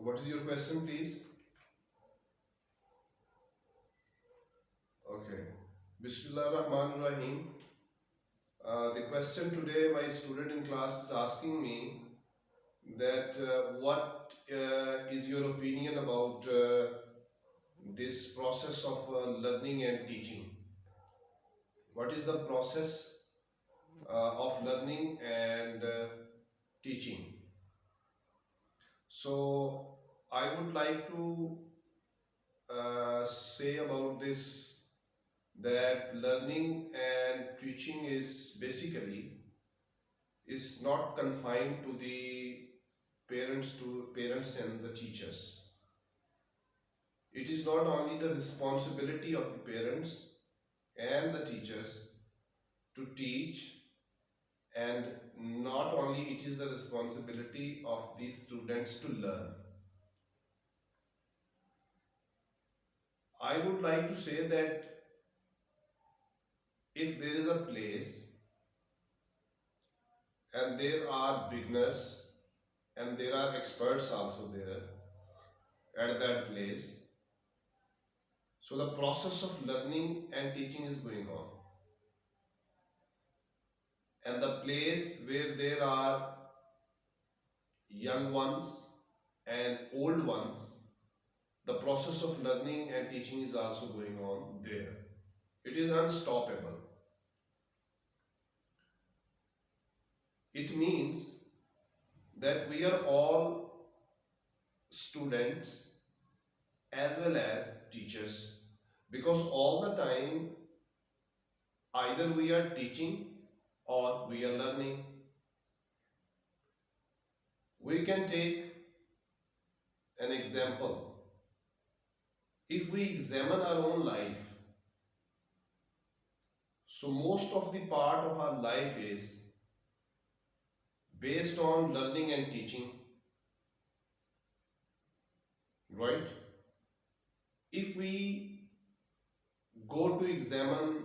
what is your question, please? Okay. Bismillah Rahman Rahim. The question today, my student in class is asking me that what is your opinion about this process of learning and teaching? What is the process of learning and teaching? So, I would like to say about this that learning and teaching is not confined to the parents and the teachers. It is not only the responsibility of the parents and the teachers to teach, and not only it is the responsibility of these students to learn. I would like to say that if there is a place and there are beginners and there are experts also there at that place, so the process of learning and teaching is going on. And the place where there are young ones and old ones, the process of learning and teaching is also going on there. It is unstoppable. It means that we are all students as well as teachers, because all the time either we are teaching or we are learning. We can take an example. If we examine our own life, so most of the part of our life is based on learning and teaching, right? If we go to examine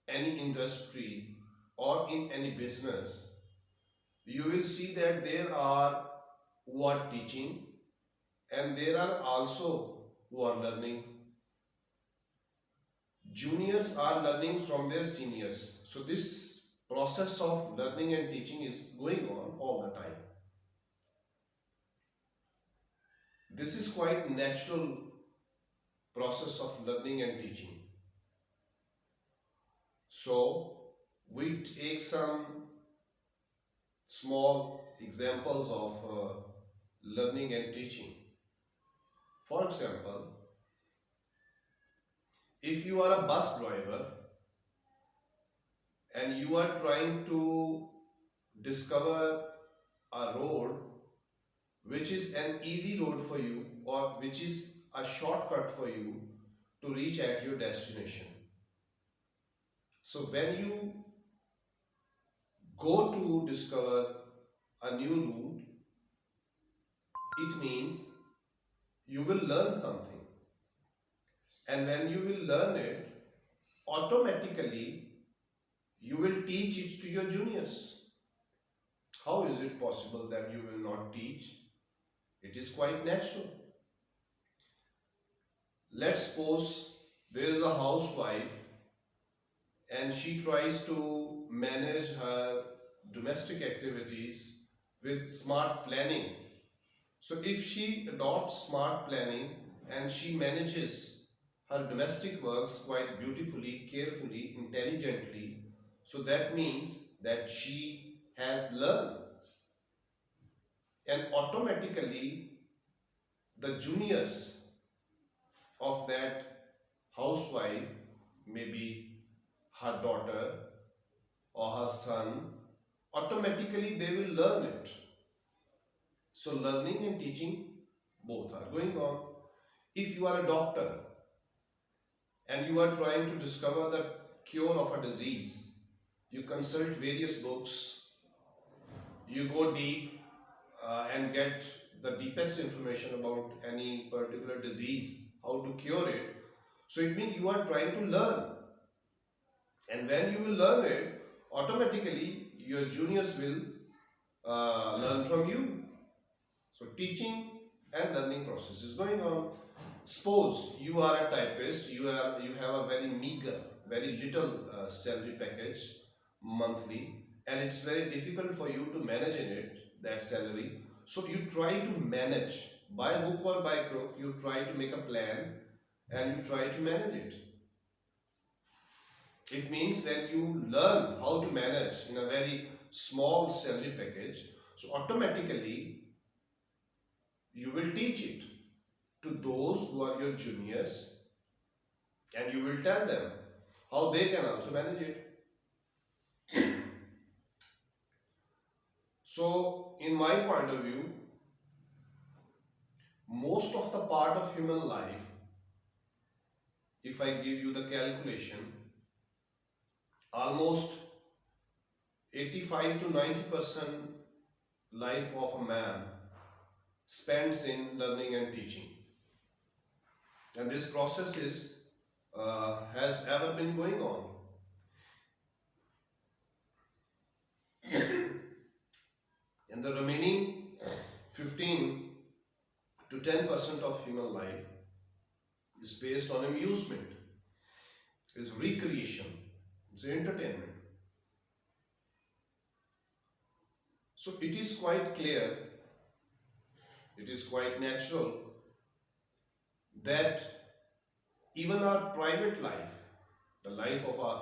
any industry or in any business, you will see that there are who are teaching and there are also who are learning. Juniors are learning from their seniors. So this process of learning and teaching is going on all the time. This is quite natural process of learning and teaching. So we take some small examples of learning and teaching. For example, if you are a bus driver and you are trying to discover a road which is an easy road for you or which is a shortcut for you to reach at your destination. So when you go to discover a new route, it means you will learn something. And when you will learn it, automatically you will teach it to your juniors. How is it possible that you will not teach? It is quite natural. Let's suppose there is a housewife and she tries to manage her domestic activities with smart planning. So if she adopts smart planning and she manages her domestic works quite beautifully, carefully, intelligently, so that means that she has learned, and automatically the juniors of that housewife, maybe her daughter or her son, automatically they will learn it. So learning and teaching both are going on. If you are a doctor and you are trying to discover the cure of a disease, you consult various books, you go deep and get the deepest information about any particular disease, how to cure it. So it means you are trying to learn. And when you will learn it, automatically your juniors will learn from you. So teaching and learning process is going on. Suppose you are a typist, you have a very meager, very little salary package monthly, and it's very difficult for you to manage in it that salary. So you try to manage by hook or by crook. You try to make a plan and you try to manage it. It means when you learn how to manage in a very small salary package, so automatically you will teach it to those who are your juniors, and you will tell them how they can also manage it. So, in my point of view, most of the part of human life, if I give you the calculation, almost 85 to 90% life of a man spends in learning and teaching. And this process has ever been going on. And the remaining 15 to 10% of human life is based on amusement, is recreation, it's entertainment. So it is quite clear, it is quite natural that even our private life, the life of our